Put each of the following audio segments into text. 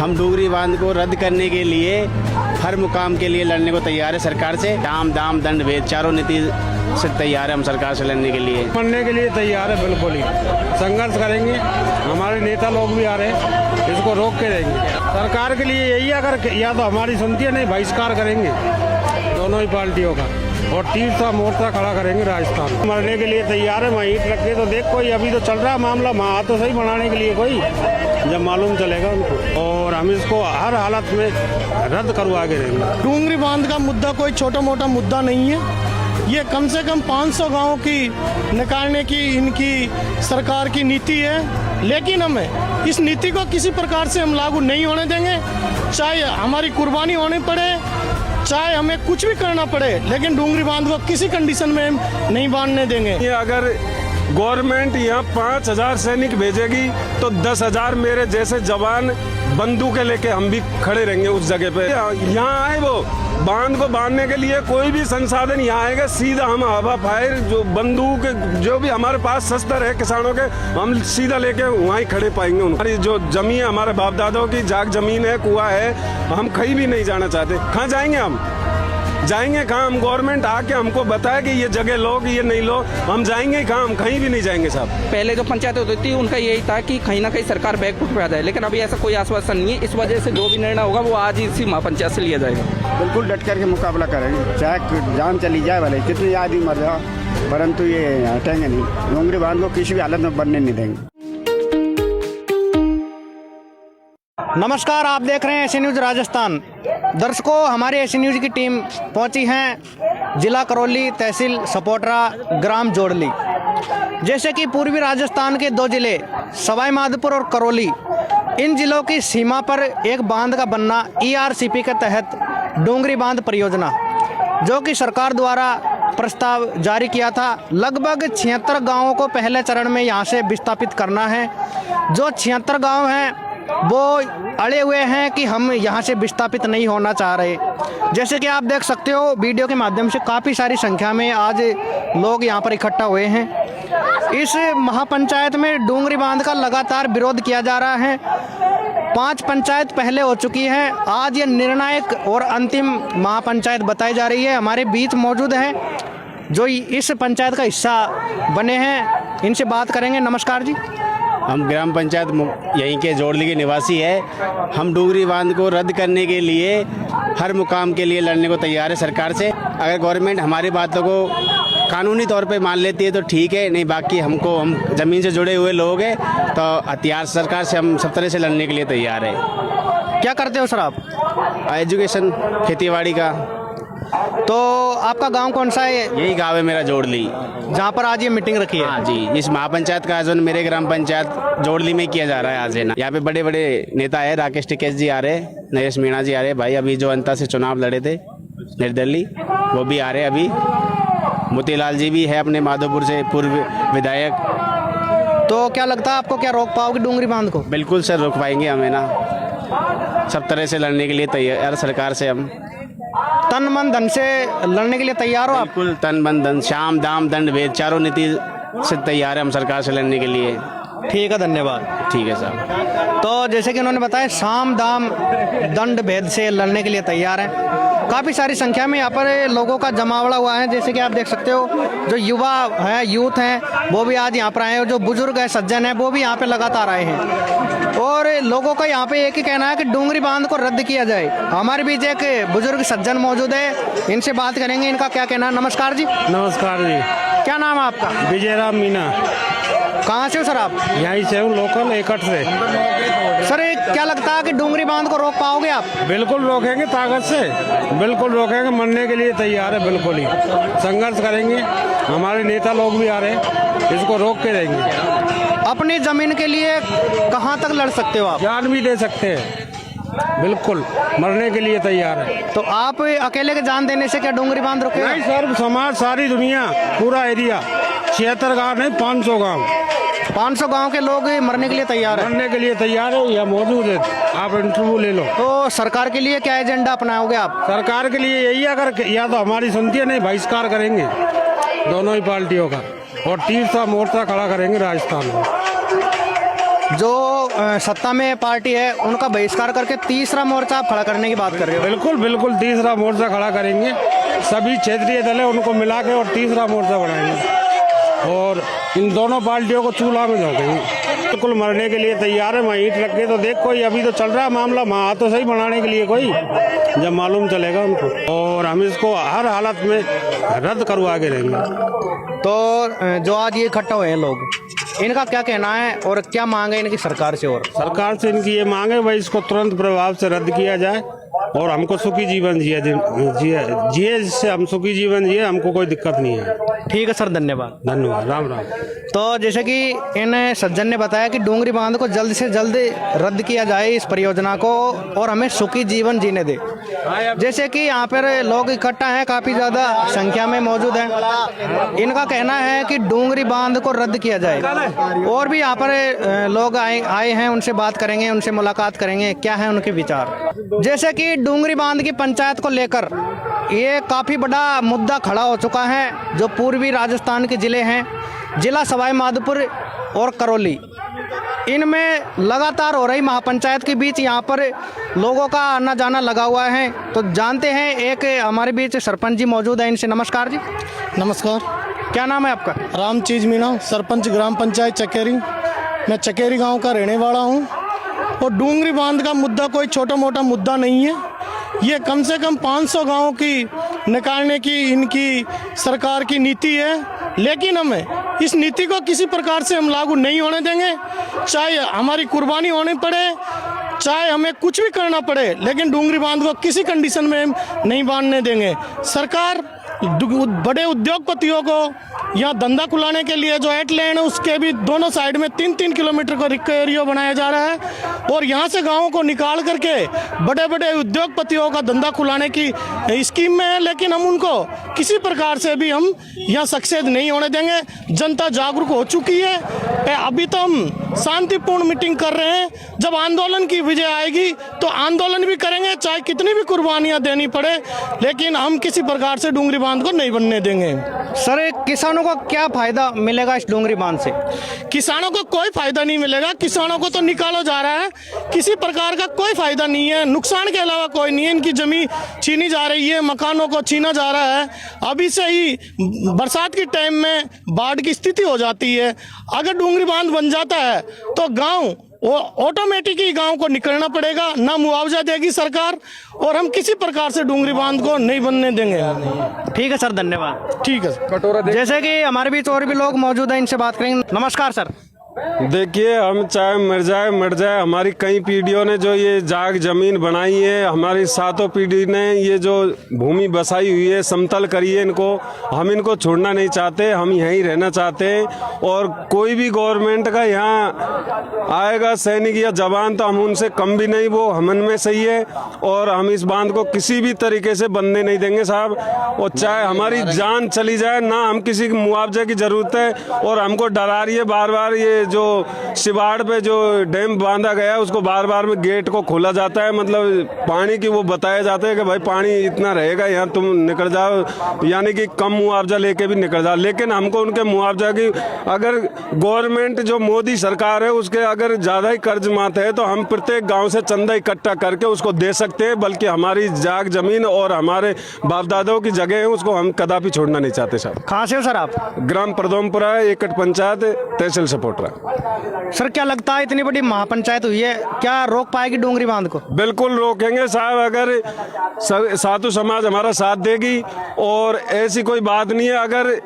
हम डोगरी बांध को रद्द करने के लिए हर मुकाम के लिए लड़ने को तैयार है सरकार से। साम दाम दंड भेद चारों नीति से तैयार है हम सरकार से लड़ने के लिए। लड़ने के लिए तैयार है, बिल्कुल ही संघर्ष करेंगे। हमारे नेता लोग भी आ रहे हैं, इसको रोक के देंगे। सरकार के लिए यही, अगर या तो हमारी सुनती है नहीं बहिष्कार करेंगे दोनों ही पार्टियों का, और तीसरा मोर्चा खड़ा करेंगे राजस्थान। मरने के लिए तैयार है। वहीं रख के तो देख, कोई अभी तो चल रहा है मामला, वहाँ तो सही बनाने के लिए कोई, जब मालूम चलेगा उनको। और हम इसको हर हालत में रद्द करवा के रहेंगे। डोंगरी बांध का मुद्दा कोई छोटा मोटा मुद्दा नहीं है। ये कम से कम 500 गांवों की निकालने की इनकी सरकार की नीति है, लेकिन हमें इस नीति को किसी प्रकार से हम लागू नहीं होने देंगे। चाहे हमारी कुर्बानी होनी पड़े, चाहे हमें कुछ भी करना पड़े, लेकिन डोंगरी बांध को किसी कंडीशन में नहीं बांधने देंगे। ये अगर गवर्नमेंट यहाँ 5000 सैनिक भेजेगी तो 10,000 मेरे जैसे जवान बंदूकें लेके हम भी खड़े रहेंगे उस जगह पे। यहाँ आए वो बांध को बांधने के लिए कोई भी संसाधन यहाँ आएगा, सीधा हम हवा फायर जो बंदूक जो भी हमारे पास शस्त्र है किसानों के, हम सीधा लेके वहीं खड़े पाएंगे। हमारी जो जमीन है, हमारे बाप दादाओं की जाग जमीन है, कुआं है, हम कहीं भी नहीं जाना चाहते। कहाँ जाएंगे हम? जाएंगे कहाँ? हम गवर्नमेंट आके हमको बताए कि ये जगह लो कि ये नहीं लो, हम जाएंगे कहाँ? हम कहीं भी नहीं जाएंगे साहब। पहले जो पंचायत होती थी उनका यही था कि कहीं ना कहीं सरकार बैकफुट पे आ जाए, लेकिन अभी ऐसा कोई आश्वासन नहीं है। इस वजह से जो भी निर्णय होगा वो आज इसी महापंचायत से लिया जाएगा। बिल्कुल डट करके मुकाबला करेंगे, चाहे जान चली जाए, भले कितनी आदमी मर जाओ, परंतु ये हटेंगे नहीं। डोंगरी बांध को किसी भी हालत में बनने नहीं देंगे। नमस्कार, आप देख रहे हैं एसी न्यूज़ राजस्थान। दर्शकों, हमारे एसी न्यूज़ की टीम पहुंची है जिला करौली, तहसील सपोटरा, ग्राम जोड़ली। जैसे कि पूर्वी राजस्थान के दो जिले सवाई माधोपुर और करौली, इन जिलों की सीमा पर एक बांध का बनना ERCP के तहत डोंगरी बांध परियोजना, जो कि सरकार द्वारा प्रस्ताव जारी किया था। लगभग 76 गाँवों को पहले चरण में यहाँ से विस्थापित करना है। जो 76 गाँव हैं वो अड़े हुए हैं कि हम यहाँ से विस्थापित नहीं होना चाह रहे। जैसे कि आप देख सकते हो वीडियो के माध्यम से, काफ़ी सारी संख्या में आज लोग यहाँ पर इकट्ठा हुए हैं। इस महापंचायत में डोंगरी बांध का लगातार विरोध किया जा रहा है। 5 पंचायत पहले हो चुकी है, आज ये निर्णायक और अंतिम महापंचायत बताई जा रही है। हमारे बीच मौजूद हैं जो इस पंचायत का हिस्सा बने हैं, इनसे बात करेंगे। नमस्कार जी। हम ग्राम पंचायत यहीं के जोड़ली के निवासी है। हम डोगरी बांध को रद्द करने के लिए हर मुकाम के लिए लड़ने को तैयार है सरकार से। अगर गवर्नमेंट हमारी बातों को कानूनी तौर पे मान लेती है तो ठीक है, नहीं बाकी हम ज़मीन से जुड़े हुए लोग हैं तो हथियार सरकार से हम सब तरह से लड़ने के लिए तैयार है। क्या करते हो सर आप? एजुकेशन, खेतीबाड़ी का। तो आपका गांव कौन सा है? यही गांव है मेरा जोड़ली, जहाँ पर आज ये मीटिंग रखी है। हाँ जी, इस महापंचायत का आयोजन मेरे ग्राम पंचायत जोड़ली में किया जा रहा है आज है ना। यहाँ पे बड़े बड़े नेता है, राकेश टिकेश जी आ रहे, नरेश मीणा जी आ रहे, भाई अभी जो अंता से चुनाव लड़े थे निर्दलीय, वो भी आ रहे। अभी मोतीलाल जी भी है अपने माधोपुर से, पूर्व विधायक। तो क्या लगता है आपको, क्या रोक पाओगे डोंगरी बांध को? बिल्कुल सर, रोक पाएंगे हमें ना, सब तरह से लड़ने के लिए तैयार सरकार से। हम तन मन धन से लड़ने के लिए तैयार हो आप? बिल्कुल तन मन धन, शाम दाम दंड भेद चारों नीति से तैयार है हम सरकार से लड़ने के लिए। ठीक है, धन्यवाद। ठीक है साहब। तो जैसे कि उन्होंने बताया, साम दाम दंड भेद से लड़ने के लिए तैयार हैं। काफ़ी सारी संख्या में यहाँ पर लोगों का जमावड़ा हुआ है। जैसे कि आप देख सकते हो, जो युवा है, यूथ हैं, वो भी आज यहाँ पर आए हैं, और जो बुजुर्ग है, सज्जन है, वो भी यहाँ पे लगातार आए हैं। और लोगों का यहाँ पे एक ही कहना है कि डोंगरी बांध को रद्द किया जाए। हमारे बीच एक बुजुर्ग सज्जन मौजूद है, इनसे बात करेंगे, इनका क्या कहना है। नमस्कार जी। नमस्कार जी। क्या नाम है आपका? विजय राम मीना। कहाँ से हो सर आप? यहीं से हूँ, लोकल एकट से। सर क्या लगता है कि डोंगरी बांध को रोक पाओगे आप? बिल्कुल रोकेंगे, ताकत से बिल्कुल रोकेंगे। मरने के लिए तैयार है, बिल्कुल ही संघर्ष करेंगे। हमारे नेता लोग भी आ रहे हैं, इसको रोक के देंगे। अपनी जमीन के लिए कहाँ तक लड़ सकते हो आप? जान भी दे सकते हैं, बिल्कुल मरने के लिए तैयार है। तो आप अकेले के जान देने से क्या डोंगरी बांध रोकेगा? नहीं सर, समाज, सारी दुनिया, पूरा एरिया, 76 गाँव नहीं, 500 गाँव, 500 गांव के लोग मरने के लिए तैयार है। मरने के लिए तैयार है, या मौजूद है, आप इंटरव्यू ले लो। तो सरकार के लिए क्या एजेंडा अपनाओगे आप? सरकार के लिए यही, अगर या तो हमारी सुनती है नहीं बहिष्कार करेंगे दोनों ही पार्टियों का, और तीसरा मोर्चा खड़ा करेंगे राजस्थान में। जो सत्ता में पार्टी है उनका बहिष्कार करके तीसरा मोर्चा आप खड़ा करने की बात कर रहे हो? बिल्कुल बिल्कुल तीसरा मोर्चा खड़ा करेंगे, सभी क्षेत्रीय दल है उनको मिला के, और तीसरा मोर्चा बनाएंगे और इन दोनों पार्टियों को चूल्हा में झोंकेंगे। बिल्कुल मरने के लिए तैयार है। वहाँ ईंट रख के तो देख, कोई अभी तो चल रहा है मामला, वहाँ तो सही बनाने के लिए कोई, जब मालूम चलेगा उनको। और हम इसको हर हालत में रद्द करवा के रहेंगे। तो जो आज ये इकट्ठा हुए हैं लोग, इनका क्या कहना है और क्या मांग है इनकी सरकार से? और सरकार से इनकी ये मांग है भाई, इसको तुरंत प्रभाव से रद्द किया जाए और हमको सुखी जीवन जिए जिससे हम सुखी जीवन जिए, हमको कोई दिक्कत नहीं है। ठीक है सर, धन्यवाद। धन्यवाद, राम राम। तो जैसे कि इन सज्जन ने बताया कि डूंगरी बांध को जल्द से जल्द रद्द किया जाए इस परियोजना को, और हमें सुखी जीवन जीने दे। जैसे कि यहाँ पर लोग इकट्ठा हैं, काफ़ी ज़्यादा संख्या में मौजूद हैं। इनका कहना है कि डूंगरी बांध को रद्द किया जाए। और भी यहाँ पर लोग आए हैं, उनसे बात करेंगे, उनसे मुलाकात करेंगे, क्या है उनके विचार। जैसे कि डूंगरी बांध की पंचायत को लेकर ये काफ़ी बड़ा मुद्दा खड़ा हो चुका है। जो पूर्वी राजस्थान के ज़िले हैं, जिला सवाई माधोपुर और करौली, इनमें लगातार हो रही महापंचायत के बीच यहाँ पर लोगों का आना जाना लगा हुआ है। तो जानते हैं, एक हमारे बीच सरपंच जी मौजूद है, इनसे नमस्कार जी। नमस्कार। क्या नाम है आपका? रामचीज मीणा, सरपंच ग्राम पंचायत चकेरी। मैं चकेरी गांव का रहने वाला हूं। और डूंगरी बांध का मुद्दा कोई छोटा मोटा मुद्दा नहीं है। ये कम से कम 500 गांवों की निकालने की इनकी सरकार की नीति है, लेकिन हमें इस नीति को किसी प्रकार से हम लागू नहीं होने देंगे। चाहे हमारी कुर्बानी होनी पड़े, चाहे हमें कुछ भी करना पड़े, लेकिन डूंगरी बांध को किसी कंडीशन में नहीं बांधने देंगे। सरकार बड़े उद्योगपतियों को यहाँ धंधा खुलाने के लिए जो एटलैंड है, उसके भी दोनों साइड में 3-3 किलोमीटर का रिक्का एरिया बनाया जा रहा है, और यहाँ से गाँवों को निकाल करके बड़े बड़े उद्योगपतियों का धंधा खुलाने की स्कीम में है। लेकिन हम उनको किसी प्रकार से भी हम यहाँ सक्सेस नहीं होने देंगे। जनता जागरूक हो चुकी है। अभी तो हम शांतिपूर्ण मीटिंग कर रहे हैं। जब आंदोलन की विजय आएगी तो आंदोलन भी करेंगे, चाहे कितनी भी कुर्बानियाँ देनी पड़े, लेकिन हम किसी प्रकार से डूंगरी बांध को नहीं बनने देंगे। सर, किसानों को क्या फायदा मिलेगा इस डूंगरी बांध से? किसानों को कोई फायदा नहीं मिलेगा। किसानों को तो निकाला जा रहा है, किसी प्रकार का कोई फायदा नहीं है। नुकसान के अलावा कोई नहीं है। इनकी जमीन छीनी जा रही है, मकानों को छीना जा रहा है। अभी से ही बरसात के टाइम में बाढ़ की स्थिति हो जाती है। अगर डूंगरी बांध बन जाता है तो गांव वो ऑटोमेटिक ही गांव को निकलना पड़ेगा, ना मुआवजा देगी सरकार, और हम किसी प्रकार से डूंगरी बांध को नहीं बनने देंगे। ठीक है सर, धन्यवाद। ठीक है। जैसे कि हमारे बीच और भी लोग मौजूद हैं, इनसे बात करेंगे। नमस्कार सर। देखिए, हम चाहे मर जाए, हमारी कई पीढ़ियों ने जो ये जाग जमीन बनाई है, हमारी 7 पीढ़ी ने ये जो भूमि बसाई हुई है, समतल करी है, इनको हम इनको छोड़ना नहीं चाहते। हम यहीं रहना चाहते हैं। और कोई भी गवर्नमेंट का यहाँ आएगा सैनिक या जवान, तो हम उनसे कम भी नहीं, वो हमन में सही है। और हम इस बांध को किसी भी तरीके से बनने नहीं देंगे साहब। और चाहे हमारी जान चली जाए, ना हम किसी मुआवजे की जरूरत है। और हमको डरा रही है बार बार, ये जो शिवाड़ पे जो डैम बांधा गया है, उसको बार बार में गेट को खोला जाता है, मतलब पानी की वो बताया जाता है कि भाई पानी इतना रहेगा, यहाँ तुम निकल जाओ, यानी कि कम मुआवजा लेके भी निकल जाओ। लेकिन हमको उनके मुआवजा की, अगर गवर्नमेंट जो मोदी सरकार है उसके अगर ज़्यादा ही कर्ज मात है, तो हम प्रत्येक गाँव से चंदा इकट्ठा करके उसको दे सकते हैं। बल्कि हमारी जाग जमीन और हमारे बाप दादाओं की जगह है, उसको हम कदापि छोड़ना नहीं चाहते साहब। कहाँ से हो सर आप? ग्राम प्रदोमपुरा, एकट पंचायत, तहसील सपोटरा। सर, क्या लगता है इतनी बड़ी महापंचायत हुई है, क्या रोक पाएगी डूंगरी बांध को? बिल्कुल रोकेंगे साहब, अगर साधु समाज हमारा साथ देगी। और ऐसी कोई बात नहीं है, अगर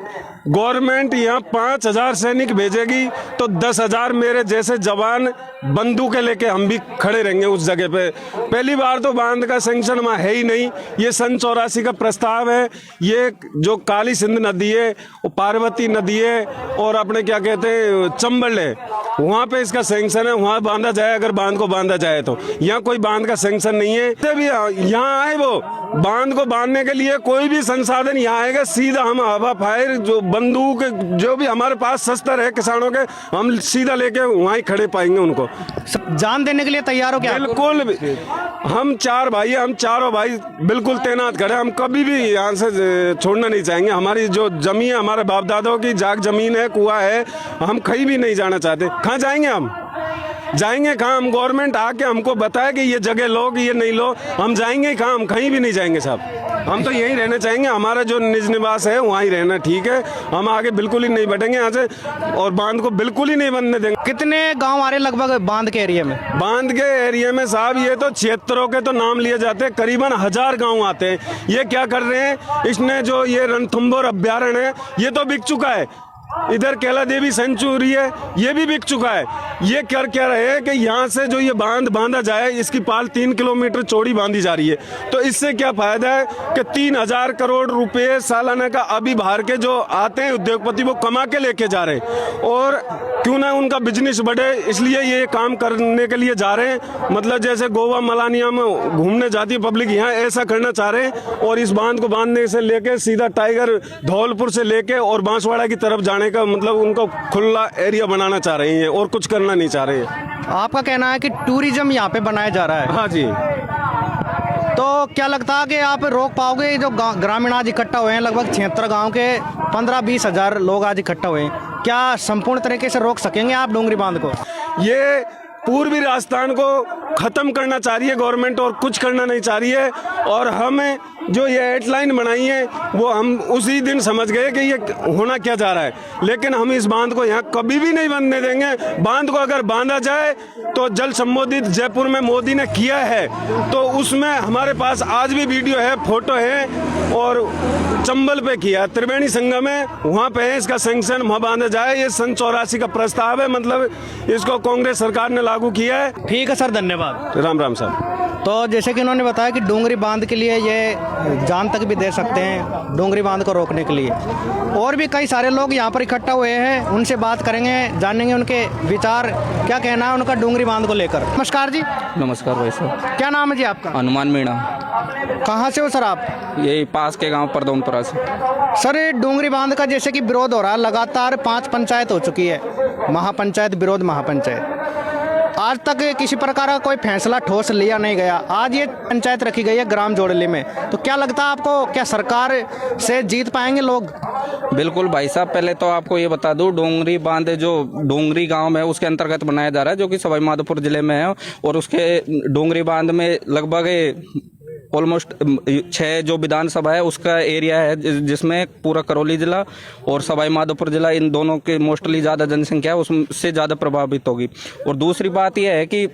गवर्नमेंट यहाँ 5000 सैनिक भेजेगी तो 10,000 मेरे जैसे जवान बंदूकें लेके हम भी खड़े रहेंगे उस जगह पे। पहली बार तो बांध का सैंक्शन वहाँ है ही नहीं। ये सन 84 का प्रस्ताव है। ये जो काली सिंध नदी है, वो पार्वती नदी है, और अपने क्या कहते हैं चंबल है, वहाँ पे इसका सैंक्शन है। वहाँ बांधा जाए, अगर बांध को बांधा जाए तो। यहाँ कोई बांध का सैंक्शन नहीं है। भी यहाँ आए वो बांध को बांधने के लिए कोई भी संसाधन यहाँ आएगा, सीधा हम हवा फायर जो बंदूक जो भी हमारे पास शस्त्र है किसानों के, हम सीधा लेके वहीं खड़े पाएंगे उनको। जान देने के लिए तैयार हो क्या? बिल्कुल। हम 4 भाई हैं, हम चारों भाई बिल्कुल तैनात खड़े। हम कभी भी यहाँ से छोड़ना नहीं चाहेंगे। हमारी जो जमीन है, हमारे बाप दादाओं की जाग जमीन है, कुआं है, हम कहीं भी नहीं जाना चाहते। कहाँ जाएंगे हम? जाएंगे कहाँ हम? गवर्नमेंट आके हमको बताए कि ये जगह लो कि ये नहीं लो, हम जाएंगे कहाँ? हम कहीं भी नहीं जाएंगे साहब। हम तो यहीं रहना चाहेंगे, हमारा जो निज निवास है वहाँ ही रहना ठीक है। हम आगे बिल्कुल ही नहीं बढ़ेंगे यहाँ से और बांध को बिल्कुल ही नहीं बनने देंगे। कितने गांव आ रहे लगभग बांध के एरिया में? बांध के एरिया में साहब ये तो क्षेत्रों के तो नाम लिए जाते हैं, करीबन 1000 गांव आते हैं। ये क्या कर रहे हैं, इसने जो ये रणथंभौर अभ्यारण्य है ये तो बिक चुका है, इधर कैला देवी सेंचुरी है ये भी बिक चुका है। ये कर क्या रहे हैं कि यहाँ से जो ये बांध बांधा जाए, इसकी पाल 3 किलोमीटर चौड़ी बांधी जा रही है, तो इससे क्या फायदा है कि 3000 करोड़ रुपए सालाना का अभी बाहर के जो आते हैं उद्योगपति वो कमा के लेके जा रहे हैं, और क्यों ना उनका बिजनेस बढ़े इसलिए ये काम करने के लिए जा रहे हैं। मतलब जैसे गोवा मलानिया में घूमने जाती है पब्लिक, यहाँ ऐसा करना चाह रहे हैं। और इस बांध को बांधने से लेके सीधा टाइगर धौलपुर से लेके और बांसवाड़ा की तरफ जाने का मतलब उनको खुला एरिया बनाना चाह रहे हैं और कुछ करना नहीं चाह रहे हैं। आपका कहना है कि टूरिज्म यहाँ पे बनाया जा रहा है? हाँ जी। तो क्या लगता है कि आप रोक पाओगे? जो ग्रामीण आज इकट्ठा हुए हैं, लगभग 76 गांव के 15-20 हजार लोग आज इकट्ठा हुए हैं, क्या संपूर्ण तरीके से रोक सकेंगे आप डोंगरी बांध को? ये पूर्वी राजस्थान को खत्म करना चाह रही है गवर्नमेंट और कुछ करना नहीं चाह रही है। और हमें जो ये हेडलाइन बनाई है वो हम उसी दिन समझ गए कि ये होना क्या जा रहा है, लेकिन हम इस बांध को यहाँ कभी भी नहीं बनने देंगे। बांध को अगर बांधा जाए तो जल संबोधित जयपुर में मोदी ने किया है, तो उसमें हमारे पास आज भी वीडियो है, फोटो है, और चंबल पे किया, त्रिवेणी संगम है वहाँ पे है, इसका सैंक्शन वहाँ बांधा जाए। ये सन 84 का प्रस्ताव है, मतलब इसको कांग्रेस सरकार ने लागू किया है। ठीक है सर, धन्यवाद। राम राम साहब। तो जैसे कि उन्होंने बताया कि डोंगरी बांध के लिए ये जान तक भी दे सकते हैं, डोंगरी बांध को रोकने के लिए। और भी कई सारे लोग यहाँ पर इकट्ठा हुए हैं, उनसे बात करेंगे, जानेंगे उनके विचार, क्या कहना है उनका डोंगरी बांध को लेकर। नमस्कार जी। नमस्कार भाई साहब। क्या नाम है जी आपका? हनुमान मीणा। कहाँ से हो सर आप? यही पास के गांव परदौनपुरा से। सर ये डोंगरी बांध का जैसे कि विरोध हो रहा है, लगातार 5 पंचायत हो चुकी है, महापंचायत विरोध महापंचायत, आज तक किसी प्रकार का कोई फैसला ठोस लिया नहीं गया। आज ये पंचायत रखी गई है ग्राम जोड़ली में, तो क्या लगता है आपको, क्या सरकार से जीत पाएंगे लोग? बिल्कुल भाई साहब, पहले तो आपको ये बता दूं, डोंगरी बांध जो डोंगरी गांव है उसके अंतर्गत बनाया जा रहा है, जो कि सवाई माधोपुर जिले में है। और उसके डोंगरी बांध में लगभग ऑलमोस्ट 6 जो विधानसभा है उसका एरिया है, जिसमें पूरा करौली जिला और सवाई माधोपुर जिला, इन दोनों के मोस्टली ज़्यादा जनसंख्या है, उससे ज़्यादा प्रभावित होगी। और दूसरी बात यह है कि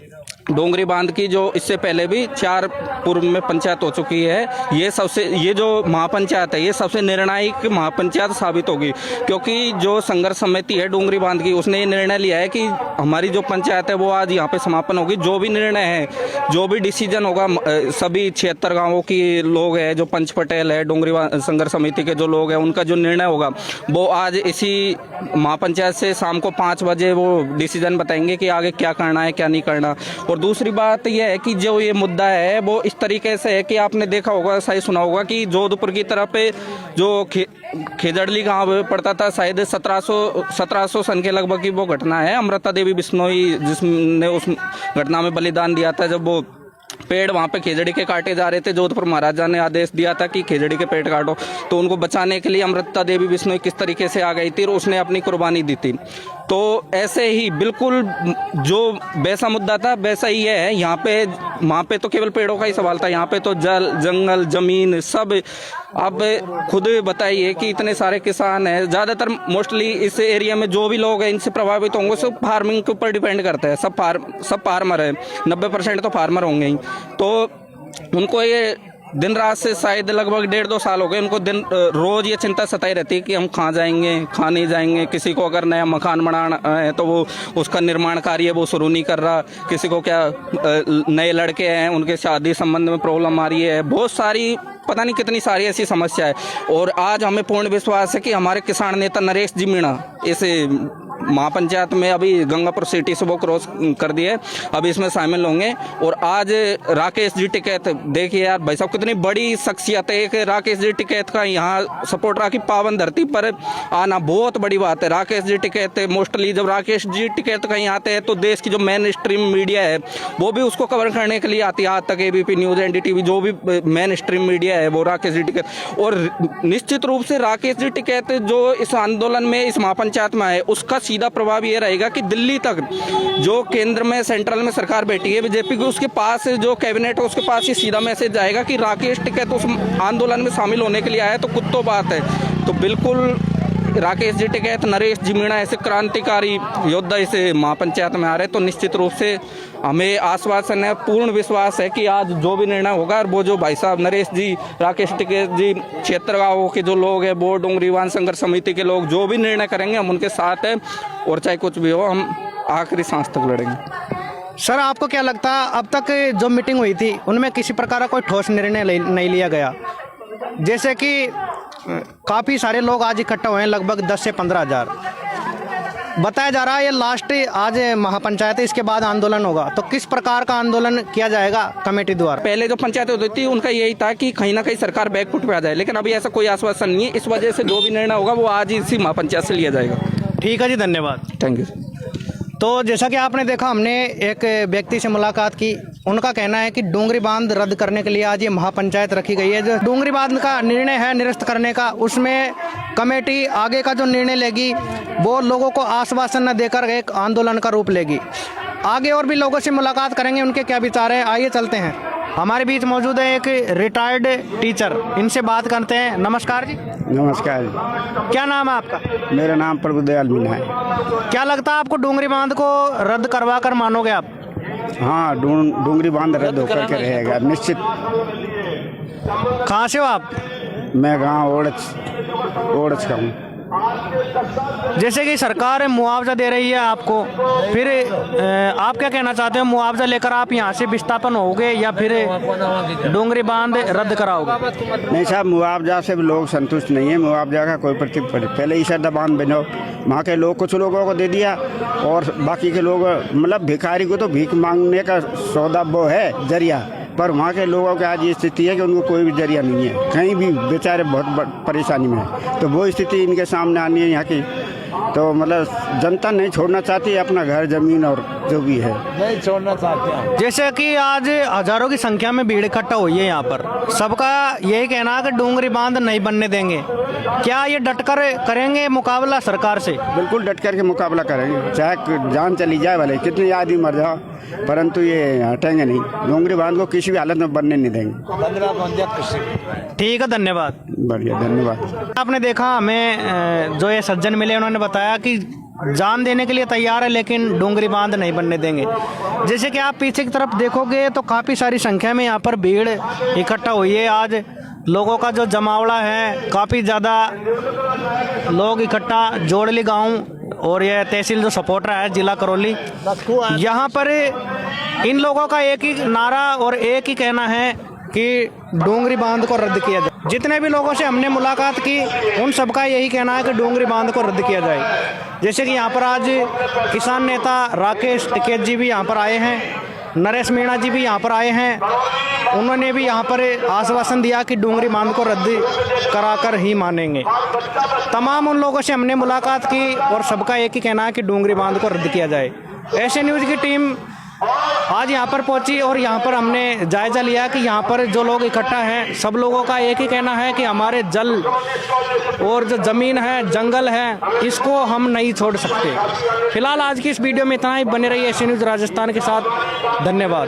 डोंगरी बांध की जो इससे पहले भी 4 पूर्व में पंचायत हो चुकी है, ये जो महापंचायत है ये सबसे निर्णायक महापंचायत साबित होगी, क्योंकि जो संघर्ष समिति है डोंगरी बांध की उसने ये निर्णय लिया है कि हमारी जो पंचायत है वो आज यहाँ पे समापन होगी। जो भी निर्णय है, जो भी डिसीजन होगा, सभी 76 गाँवों की लोग हैं, जो पंच पटेल है डोंगरी संघर्ष समिति के जो लोग हैं, उनका जो निर्णय होगा वो आज इसी महापंचायत से शाम को 5 बजे वो डिसीजन बताएंगे कि आगे क्या करना है क्या नहीं करना। और दूसरी बात यह है कि जो ये मुद्दा है वो इस तरीके से है कि आपने देखा होगा, सही सुना होगा कि जोधपुर की तरफ जो खेजड़ली गांव पड़ता था, शायद 1700 सन के लगभग की वो घटना है। अमृता देवी बिश्नोई जिसने उस घटना में बलिदान दिया था, जब वो पेड़ वहाँ पे खेजड़ी के काटे जा रहे थे, जोधपुर महाराजा ने आदेश दिया था कि खेजड़ी के पेड़ काटो, तो उनको बचाने के लिए अमृता देवी बिश्नोई किस तरीके से आ गई थी और उसने अपनी कुर्बानी दी थी। तो ऐसे ही बिल्कुल जो वैसा मुद्दा था वैसा ही है यहाँ पे। वहाँ पे तो केवल पेड़ों का ही सवाल था, यहाँ पे तो जल, जंगल, जमीन सब। आप खुद बताइए कि इतने सारे किसान हैं, ज़्यादातर मोस्टली इस एरिया में जो भी लोग हैं इनसे प्रभावित होंगे, सब फार्मिंग के ऊपर डिपेंड करते हैं। सब फार्मर है, 90% तो फार्मर होंगे ही। तो उनको ये दिन रात से शायद लगभग 1.5-2 साल हो गए, उनको दिन रोज ये चिंता सताई रहती है कि हम कहाँ जाएंगे, कहाँ नहीं जाएंगे। किसी को अगर नया मकान बनाना है तो वो उसका निर्माण कार्य वो शुरू नहीं कर रहा, किसी को क्या नए लड़के हैं उनके शादी संबंध में प्रॉब्लम आ रही है, बहुत सारी पता नहीं कितनी सारी ऐसी समस्या है। और आज हमें पूर्ण विश्वास है कि हमारे किसान नेता नरेश जी मीणा इस महापंचायत में अभी गंगापुर सिटी से वो क्रॉस कर दिए, अभी इसमें शामिल होंगे। और आज राकेश जी टिकैत, देखिए यार भाई साहब कितनी बड़ी शख्सियत है, एक राकेश जी टिकैत का यहाँ सपोर्ट रहा कि पावन धरती पर आना बहुत बड़ी बात है। राकेश जी टिकैत मोस्टली जब राकेश जी टिकैत कहीं आते हैं तो देश की जो मेन स्ट्रीम मीडिया है वो भी उसको कवर करने के लिए आती है। आज तक ABP न्यूज़, NDTV, जो भी मेन स्ट्रीम मीडिया है वो राकेश जी टिकैत। और निश्चित रूप से राकेश जी टिकैत जो इस आंदोलन में, इस महापंचायत में है, उसका सीधा प्रभाव ये रहेगा कि दिल्ली तक जो केंद्र में सेंट्रल में सरकार बैठी है बीजेपी की, उसके पास जो कैबिनेट है उसके पास ये सीधा मैसेज जाएगा कि राकेश टिकैत उस आंदोलन में शामिल होने के लिए आया तो कुत्तो बात है। तो बिल्कुल राकेश जी टिकैत, नरेश जी मीणा ऐसे क्रांतिकारी योद्धा इसे महापंचायत में आ रहे, तो निश्चित रूप से हमें आश्वासन है, पूर्ण विश्वास है कि आज जो भी निर्णय होगा, वो जो भाई साहब नरेश जी, राकेश टिकैत जी, क्षेत्र गाँवों के जो लोग हैं, बोर्ड डोंगरी बांध संघर्ष समिति के लोग जो भी निर्णय करेंगे हम उनके साथ हैं, और चाहे कुछ भी हो हम आखिरी सांस तक लड़ेंगे। सर, आपको क्या लगता है अब तक जो मीटिंग हुई थी उनमें किसी प्रकार का कोई ठोस निर्णय नहीं लिया गया? जैसे कि काफ़ी सारे लोग आज इकट्ठा हुए हैं, लगभग 10 से 15 हज़ार बताया जा रहा है। ये लास्ट आज महापंचायत, इसके बाद आंदोलन होगा, तो किस प्रकार का आंदोलन किया जाएगा कमेटी द्वारा? पहले जो पंचायतें होती थी उनका यही था कि कहीं ना कहीं सरकार बैकफुट पे आ जाए, लेकिन अभी ऐसा कोई आश्वासन नहीं है। इस वजह से जो भी निर्णय होगा वो आज इसी महापंचायत से लिया जाएगा। ठीक है जी, धन्यवाद। Thank you. तो जैसा कि आपने देखा, हमने एक व्यक्ति से मुलाकात की। उनका कहना है कि डोंगरी बांध रद्द करने के लिए आज ये महापंचायत रखी गई है। जो डोंगरी बांध का निर्णय है निरस्त करने का, उसमें कमेटी आगे का जो निर्णय लेगी वो लोगों को आश्वासन न देकर एक आंदोलन का रूप लेगी। आगे और भी लोगों से मुलाकात करेंगे, उनके क्या विचार है। आइए चलते हैं। हमारे बीच मौजूद है एक रिटायर्ड टीचर, इनसे बात करते हैं। नमस्कार जी। नमस्कार। क्या नाम है आपका? मेरा नाम प्रभुदयाल मीणा है। क्या लगता है आपको डोंगरी बांध को रद्द करवा कर मानोगे आप? हाँ, डोंगरी बांध रद्द होकर के रहेगा निश्चित। कहाँ से हो आप? मैं गाँव ओड़च का हूँ। जैसे कि सरकार मुआवजा दे रही है आपको, फिर आप क्या कहना चाहते हो? मुआवजा लेकर आप यहाँ से विस्थापन होगे या फिर डोंगरी बांध रद्द कराओगे? नहीं साहब, मुआवजा से भी लोग संतुष्ट नहीं है। मुआवजा का कोई पहले ही ईशरदा बांध बनाओ, वहाँ के लोग कुछ लोगों को दे दिया और बाकी के लोग, मतलब भिखारी को तो भीख मांगने का सौदा वो है जरिया, पर वहाँ के लोगों की आज ये स्थिति है कि उनको कोई भी जरिया नहीं है, कहीं भी बेचारे बहुत परेशानी में है। तो वो स्थिति इनके सामने आनी है यहाँ की। तो मतलब जनता नहीं छोड़ना चाहती है अपना घर जमीन और जो भी है, नहीं छोड़ना चाहते हैं। जैसे कि आज हजारों की संख्या में भीड़ इकट्ठा हुई है यहाँ पर, सबका यही कहना है कि डोंगरी बांध नहीं बनने देंगे। क्या ये डटकर करेंगे मुकाबला सरकार से? बिल्कुल डट कर के मुकाबला करेंगे, चाहे जान चली जाए, भले कितनी आदमी मर जाओ, परंतु ये हटेंगे नहीं। डोंगरी बांध को किसी भी हालत में बनने नहीं देंगे। ठीक है, धन्यवाद। बढ़िया, धन्यवाद। आपने देखा, हमें जो ये सज्जन मिले उन्होंने बताया कि जान देने के लिए तैयार है लेकिन डोंगरी बांध नहीं बनने देंगे। जैसे कि आप पीछे की तरफ देखोगे तो काफ़ी सारी संख्या में यहाँ पर भीड़ इकट्ठा हुई है। आज लोगों का जो जमावड़ा है, काफ़ी ज़्यादा लोग इकट्ठा, जोड़ली गांव और यह तहसील जो सपोटरा है जिला करौली, यहाँ पर इन लोगों का एक ही नारा और एक ही कहना है कि डोंगरी बांध को रद्द किया जाए। जितने भी लोगों से हमने मुलाकात की उन सबका यही कहना है कि डोंगरी बांध को रद्द किया जाए। जैसे कि यहाँ पर आज किसान नेता राकेश टिकैत जी भी यहाँ पर आए हैं, नरेश मीणा जी भी यहाँ पर आए हैं। उन्होंने भी यहाँ पर आश्वासन दिया कि डोंगरी बांध को रद्द कराकर ही मानेंगे। तमाम उन लोगों से हमने मुलाकात की और सबका एक ही कहना है कि डोंगरी बांध को रद्द किया जाए। एशियन न्यूज़ की टीम आज यहाँ पर पहुँची और यहाँ पर हमने जायज़ा लिया कि यहाँ पर जो लोग इकट्ठा हैं सब लोगों का एक ही कहना है कि हमारे जल और जो ज़मीन है, जंगल है, इसको हम नहीं छोड़ सकते। फिलहाल आज की इस वीडियो में इतना ही। बने रहिए एशियन न्यूज़ राजस्थान के साथ। धन्यवाद।